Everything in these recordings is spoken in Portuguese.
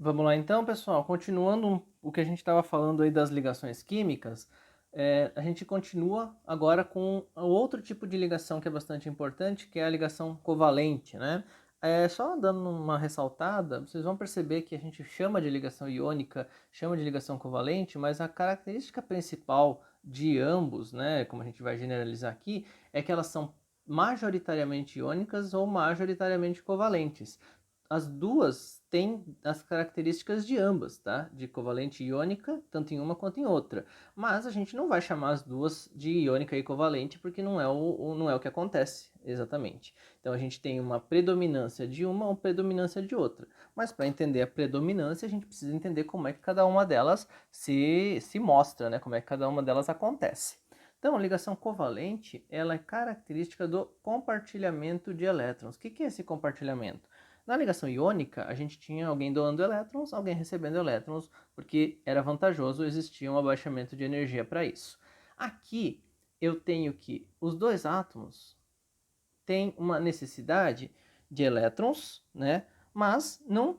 Vamos lá então, pessoal. Continuando o que a gente estava falando aí das ligações químicas, a gente continua agora com outro tipo de ligação que é bastante importante, que é a ligação covalente, né? Só dando uma ressaltada, vocês vão perceber que a gente chama de ligação iônica, chama de ligação covalente, mas a característica principal de ambos, né, como a gente vai generalizar aqui, é que elas são majoritariamente iônicas ou majoritariamente covalentes. As duas têm as características de ambas, tá? De covalente e iônica, tanto em uma quanto em outra. Mas a gente não vai chamar as duas de iônica e covalente, porque não é o que acontece exatamente. Então a gente tem uma predominância de uma ou predominância de outra. Mas para entender a predominância, a gente precisa entender como é que cada uma delas se mostra, né? Como é que cada uma delas acontece. Então, a ligação covalente, ela é característica do compartilhamento de elétrons. O que é esse compartilhamento? Na ligação iônica, a gente tinha alguém doando elétrons, alguém recebendo elétrons, porque era vantajoso, existia um abaixamento de energia para isso. Aqui, eu tenho que os dois átomos têm uma necessidade de elétrons, né? Mas não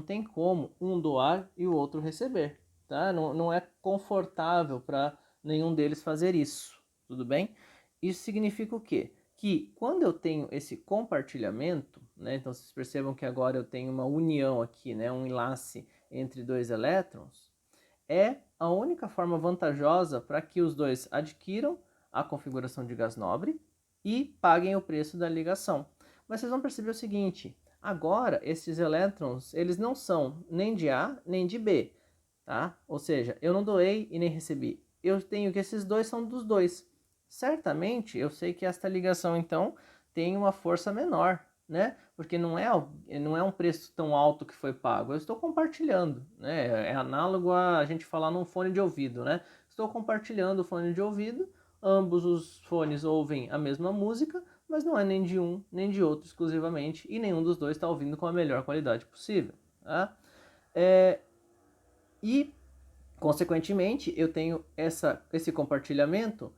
tem como um doar e o outro receber, tá? Não é confortável para nenhum deles fazer isso, tudo bem? Isso significa o quê? Que quando eu tenho esse compartilhamento, né, então vocês percebam que agora eu tenho uma união aqui, né, um enlace entre dois elétrons, é a única forma vantajosa para que os dois adquiram a configuração de gás nobre e paguem o preço da ligação. Mas vocês vão perceber o seguinte, agora esses elétrons, eles não são nem de A nem de B, tá? Ou seja, eu não doei e nem recebi. Eu tenho que esses dois são dos dois. Certamente, eu sei que esta ligação, então, tem uma força menor, né? Porque não é um preço tão alto que foi pago. Eu estou compartilhando, né? É análogo a gente falar num fone de ouvido, né? Estou compartilhando o fone de ouvido, ambos os fones ouvem a mesma música, mas não é nem de um nem de outro exclusivamente, e nenhum dos dois está ouvindo com a melhor qualidade possível, tá? E consequentemente, eu tenho esse compartilhamento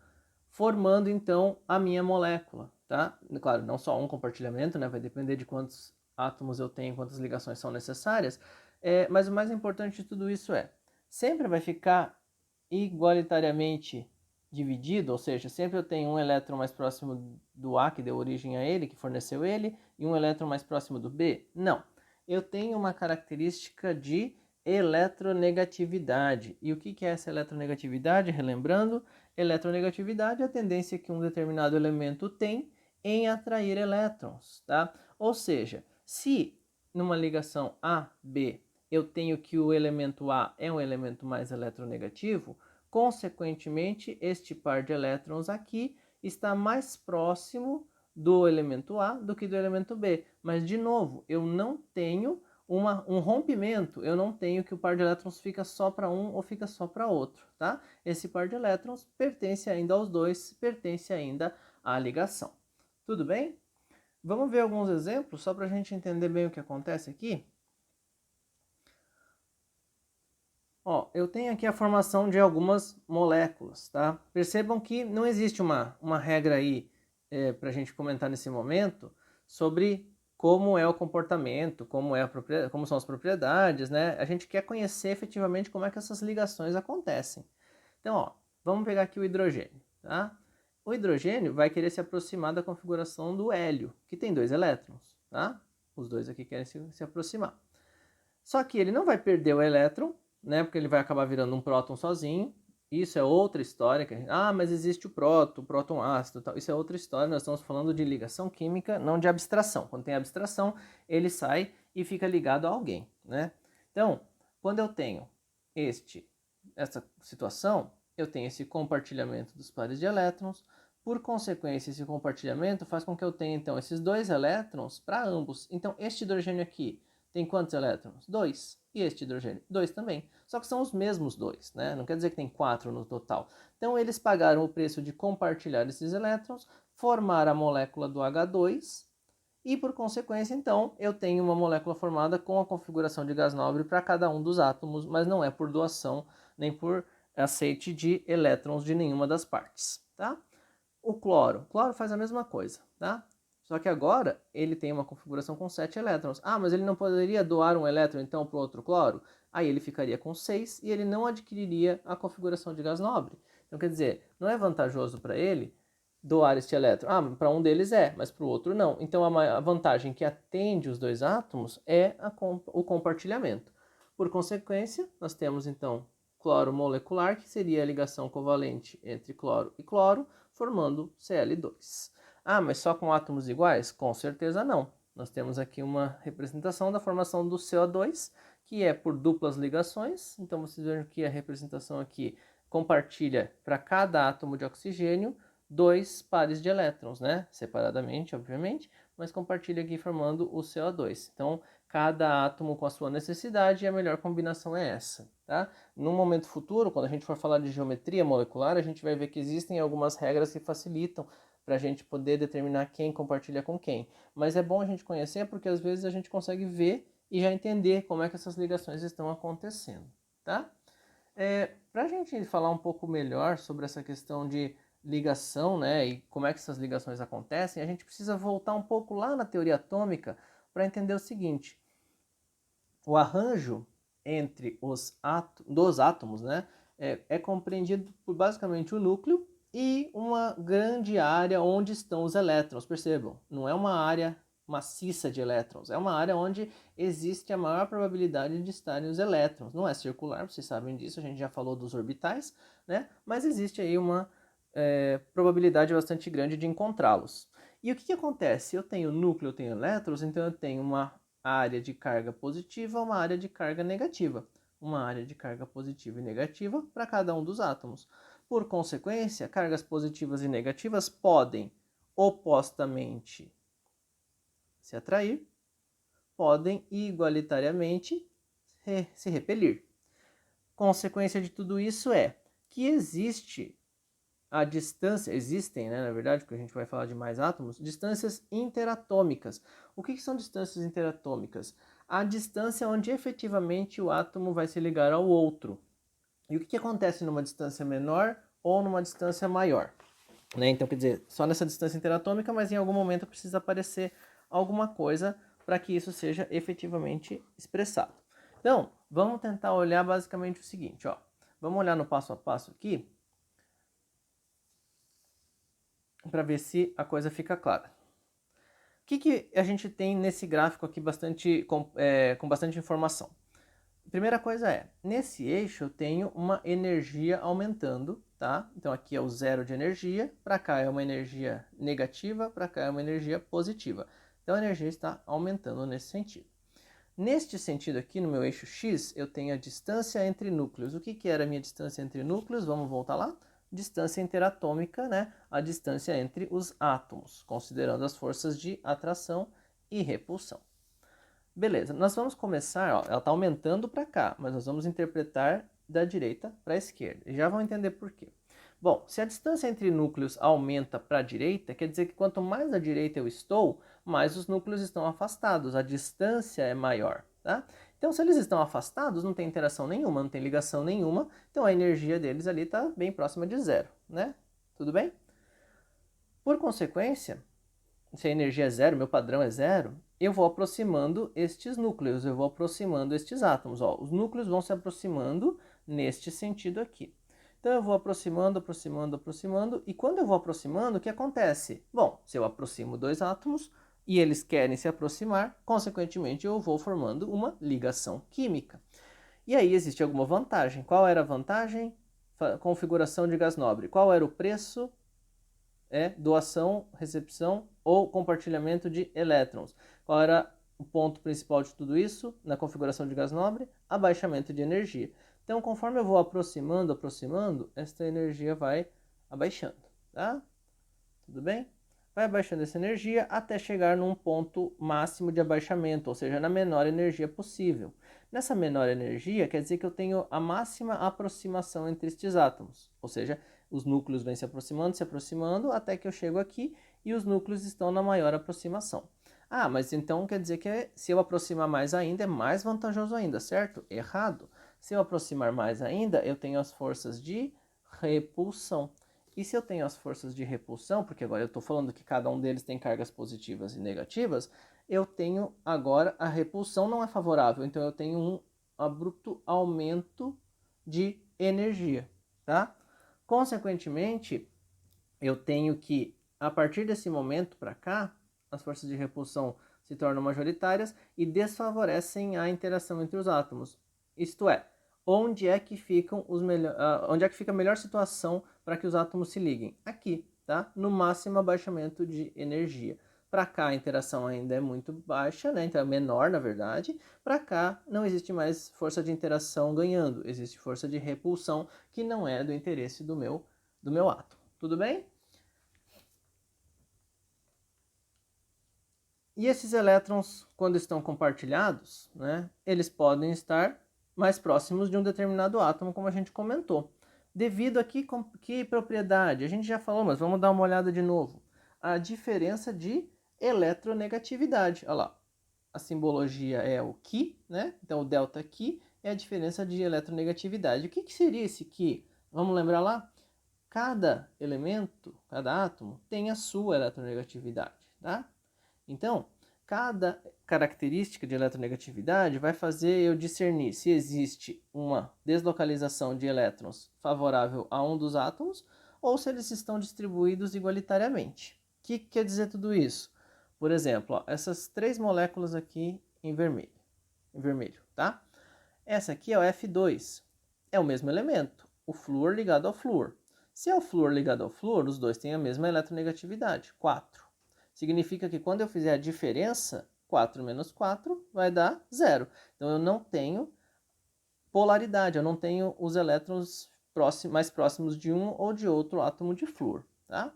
formando então a minha molécula, tá? Claro, não só um compartilhamento, né? Vai depender de quantos átomos eu tenho, quantas ligações são necessárias. Mas o mais importante de tudo isso sempre vai ficar igualitariamente dividido, ou seja, sempre eu tenho um elétron mais próximo do A, que deu origem a ele, que forneceu ele, e um elétron mais próximo do B? Não. Eu tenho uma característica de eletronegatividade. E o que é essa eletronegatividade? Relembrando, eletronegatividade é a tendência que um determinado elemento tem em atrair elétrons, tá? Ou seja, se numa ligação A-B eu tenho que o elemento A é um elemento mais eletronegativo, consequentemente, este par de elétrons aqui está mais próximo do elemento A do que do elemento B. Mas, de novo, eu não tenho um rompimento, eu não tenho que o par de elétrons fica só para um ou fica só para outro, tá? Esse par de elétrons pertence ainda aos dois, pertence ainda à ligação. Tudo bem? Vamos ver alguns exemplos, só para a gente entender bem o que acontece aqui? Ó, eu tenho aqui a formação de algumas moléculas, tá? Percebam que não existe uma regra aí para a gente comentar nesse momento sobre como é o comportamento, como são as propriedades, né? A gente quer conhecer efetivamente como é que essas ligações acontecem. Então, ó, vamos pegar aqui o hidrogênio, tá? O hidrogênio vai querer se aproximar da configuração do hélio, que tem dois elétrons, tá? Os dois aqui querem se aproximar. Só que ele não vai perder o elétron, né? Porque ele vai acabar virando um próton sozinho. Isso é outra história. Mas existe o próton ácido, tal. Isso é outra história. Nós estamos falando de ligação química, não de abstração. Quando tem abstração, ele sai e fica ligado a alguém, né? Então, quando eu tenho essa situação, eu tenho esse compartilhamento dos pares de elétrons. Por consequência, esse compartilhamento faz com que eu tenha, então, esses dois elétrons para ambos. Então, este hidrogênio aqui tem quantos elétrons? 2. E este hidrogênio? 2 também. Só que são os mesmos dois, né? Não quer dizer que tem 4 no total. Então, eles pagaram o preço de compartilhar esses elétrons, formar a molécula do H2, e por consequência, então, eu tenho uma molécula formada com a configuração de gás nobre para cada um dos átomos, mas não é por doação nem por aceite de elétrons de nenhuma das partes, tá? O cloro faz a mesma coisa, tá? Só que agora ele tem uma configuração com 7 elétrons. Ah, mas ele não poderia doar um elétron então para o outro cloro? Aí ele ficaria com 6 e ele não adquiriria a configuração de gás nobre. Então quer dizer, não é vantajoso para ele doar este elétron. Ah, para um deles é, mas para o outro não. Então a vantagem que atende os dois átomos é o compartilhamento. Por consequência, nós temos então cloro molecular, que seria a ligação covalente entre cloro e cloro, formando Cl2. Ah, mas só com átomos iguais? Com certeza não. Nós temos aqui uma representação da formação do CO2, que é por duplas ligações. Então vocês vejam que a representação aqui compartilha para cada átomo de oxigênio 2 pares de elétrons, né? Separadamente, obviamente, mas compartilha aqui formando o CO2. Então, cada átomo com a sua necessidade e a melhor combinação é essa, tá? No momento futuro, quando a gente for falar de geometria molecular, a gente vai ver que existem algumas regras que facilitam para a gente poder determinar quem compartilha com quem. Mas é bom a gente conhecer porque às vezes a gente consegue ver e já entender como é que essas ligações estão acontecendo, tá? Para a gente falar um pouco melhor sobre essa questão de ligação, né, e como é que essas ligações acontecem, a gente precisa voltar um pouco lá na teoria atômica para entender o seguinte: o arranjo entre dos átomos, né, é compreendido por basicamente o núcleo e uma grande área onde estão os elétrons. Percebam, não é uma área maciça de elétrons, é uma área onde existe a maior probabilidade de estarem os elétrons. Não é circular, vocês sabem disso, a gente já falou dos orbitais, né? Mas existe aí uma probabilidade bastante grande de encontrá-los. E o que acontece? Eu tenho núcleo, eu tenho elétrons, então eu tenho uma área de carga positiva, uma área de carga negativa. Uma área de carga positiva e negativa para cada um dos átomos. Por consequência, cargas positivas e negativas podem opostamente se atrair, podem igualitariamente se repelir. Consequência de tudo isso é que existe a distância, existem, né, na verdade, porque a gente vai falar de mais átomos, distâncias interatômicas. O que são distâncias interatômicas? A distância onde efetivamente o átomo vai se ligar ao outro. E o que acontece numa distância menor ou numa distância maior? Né? Então, quer dizer, só nessa distância interatômica, mas em algum momento precisa aparecer alguma coisa para que isso seja efetivamente expressado. Então, vamos tentar olhar basicamente o seguinte, ó. Vamos olhar no passo a passo aqui para ver se a coisa fica clara. O que a gente tem nesse gráfico aqui com bastante informação? A primeira coisa é, nesse eixo eu tenho uma energia aumentando, tá? Então aqui é o zero de energia, para cá é uma energia negativa, para cá é uma energia positiva. Então a energia está aumentando nesse sentido. Neste sentido aqui, no meu eixo X, eu tenho a distância entre núcleos. O que era a minha distância entre núcleos? Vamos voltar lá? Distância interatômica, né? A distância entre os átomos, considerando as forças de atração e repulsão. Beleza, nós vamos começar, ó, ela está aumentando para cá, mas nós vamos interpretar da direita para a esquerda. E já vão entender por quê. Bom, se a distância entre núcleos aumenta para a direita, quer dizer que quanto mais à direita eu estou, mais os núcleos estão afastados, a distância é maior, tá? Então, se eles estão afastados, não tem interação nenhuma, não tem ligação nenhuma, então a energia deles ali está bem próxima de zero, né? Tudo bem? Por consequência, se a energia é zero, meu padrão é zero, eu vou aproximando estes núcleos, eu vou aproximando estes átomos. Ó, os núcleos vão se aproximando neste sentido aqui. Então eu vou aproximando, aproximando, aproximando, e quando eu vou aproximando, o que acontece? Bom, se eu aproximo dois átomos e eles querem se aproximar, consequentemente eu vou formando uma ligação química. E aí existe alguma vantagem. Qual era a vantagem? Configuração de gás nobre. Qual era o preço? Doação, recepção ou compartilhamento de elétrons. Qual era o ponto principal de tudo isso na configuração de gás nobre? Abaixamento de energia. Então, conforme eu vou aproximando, esta energia vai abaixando, tá? Tudo bem? Vai abaixando essa energia até chegar num ponto máximo de abaixamento, ou seja, na menor energia possível. Nessa menor energia, quer dizer que eu tenho a máxima aproximação entre estes átomos, ou seja, os núcleos vêm se aproximando, até que eu chego aqui e os núcleos estão na maior aproximação. Ah, mas então quer dizer que se eu aproximar mais ainda, é mais vantajoso ainda, certo? Errado. Se eu aproximar mais ainda, eu tenho as forças de repulsão. E se eu tenho as forças de repulsão, porque agora eu estou falando que cada um deles tem cargas positivas e negativas, eu tenho agora a repulsão não é favorável, então eu tenho um abrupto aumento de energia, tá? Consequentemente, eu tenho que, a partir desse momento para cá, as forças de repulsão se tornam majoritárias e desfavorecem a interação entre os átomos. Isto é, onde é que fica a melhor situação para que os átomos se liguem? Aqui, tá? No máximo abaixamento de energia. Para cá a interação ainda é muito baixa, né? Então é menor, na verdade. Para cá não existe mais força de interação ganhando, existe força de repulsão que não é do interesse do meu átomo. Tudo bem? E esses elétrons, quando estão compartilhados, né, eles podem estar mais próximos de um determinado átomo, como a gente comentou. Devido a que propriedade? A gente já falou, mas vamos dar uma olhada de novo. A diferença de eletronegatividade. Olha lá, a simbologia é o Ki, né? Então o delta Ki é a diferença de eletronegatividade. O que seria esse Ki? Vamos lembrar lá? Cada elemento, cada átomo, tem a sua eletronegatividade, tá? Então, cada característica de eletronegatividade vai fazer eu discernir se existe uma deslocalização de elétrons favorável a um dos átomos ou se eles estão distribuídos igualitariamente. O que quer dizer tudo isso? Por exemplo, ó, essas 3 moléculas aqui em vermelho, tá? Essa aqui é o F2, é o mesmo elemento, o flúor ligado ao flúor. Se é o flúor ligado ao flúor, os dois têm a mesma eletronegatividade, 4. Significa que quando eu fizer a diferença, 4 menos 4 vai dar 0. Então eu não tenho polaridade, eu não tenho os elétrons mais próximos de um ou de outro átomo de flúor. Tá?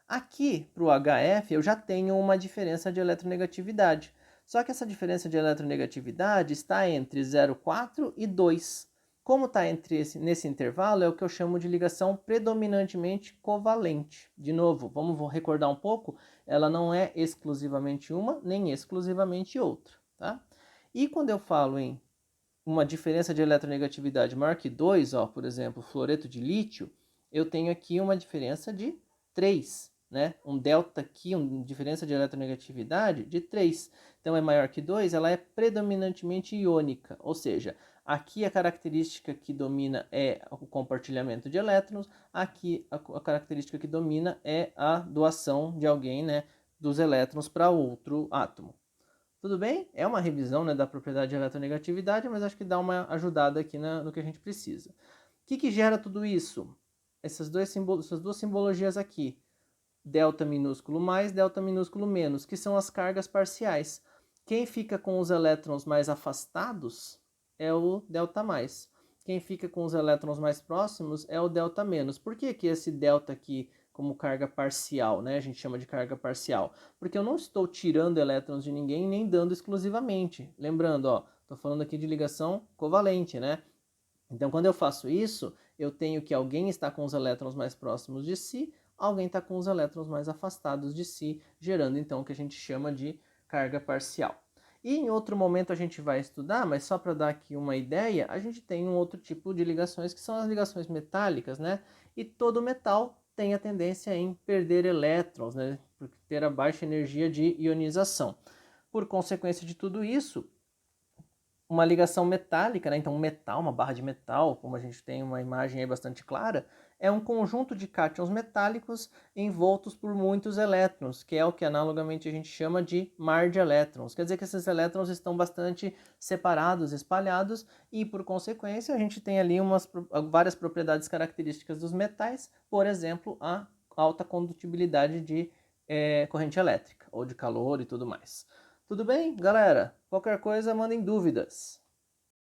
Aqui, para o HF, eu já tenho uma diferença de eletronegatividade. Só que essa diferença de eletronegatividade está entre 0,4 e 2. Como está nesse intervalo, é o que eu chamo de ligação predominantemente covalente. De novo, vamos recordar um pouco, ela não é exclusivamente uma, nem exclusivamente outra. Tá? E quando eu falo em uma diferença de eletronegatividade maior que 2, ó, por exemplo, fluoreto de lítio, eu tenho aqui uma diferença de 3. Né? Um delta aqui, uma diferença de eletronegatividade de 3. Então é maior que 2, ela é predominantemente iônica, ou seja, aqui a característica que domina é o compartilhamento de elétrons, aqui a característica que domina é a doação de alguém, né, dos elétrons para outro átomo. Tudo bem? É uma revisão, né, da propriedade de eletronegatividade, mas acho que dá uma ajudada aqui no que a gente precisa. O que gera tudo isso? Essas duas simbologias aqui. Delta minúsculo mais, delta minúsculo menos, que são as cargas parciais. Quem fica com os elétrons mais afastados é o delta mais. Quem fica com os elétrons mais próximos é o delta menos. Por que esse delta aqui como carga parcial, né? A gente chama de carga parcial. Porque eu não estou tirando elétrons de ninguém nem dando exclusivamente. Lembrando, ó, estou falando aqui de ligação covalente, né? Então, quando eu faço isso, eu tenho que alguém está com os elétrons mais próximos de si, alguém está com os elétrons mais afastados de si, gerando então o que a gente chama de carga parcial. E em outro momento a gente vai estudar, mas só para dar aqui uma ideia, a gente tem um outro tipo de ligações que são as ligações metálicas, né? E todo metal tem a tendência em perder elétrons, né? Por ter a baixa energia de ionização. Por consequência de tudo isso, uma ligação metálica, né? Então um metal, uma barra de metal, como a gente tem uma imagem aí bastante clara, é um conjunto de cátions metálicos envoltos por muitos elétrons, que é o que analogamente a gente chama de mar de elétrons. Quer dizer que esses elétrons estão bastante separados, espalhados, e por consequência a gente tem ali várias propriedades características dos metais, por exemplo, a alta condutibilidade de corrente elétrica, ou de calor e tudo mais. Tudo bem, galera? Qualquer coisa, mandem dúvidas.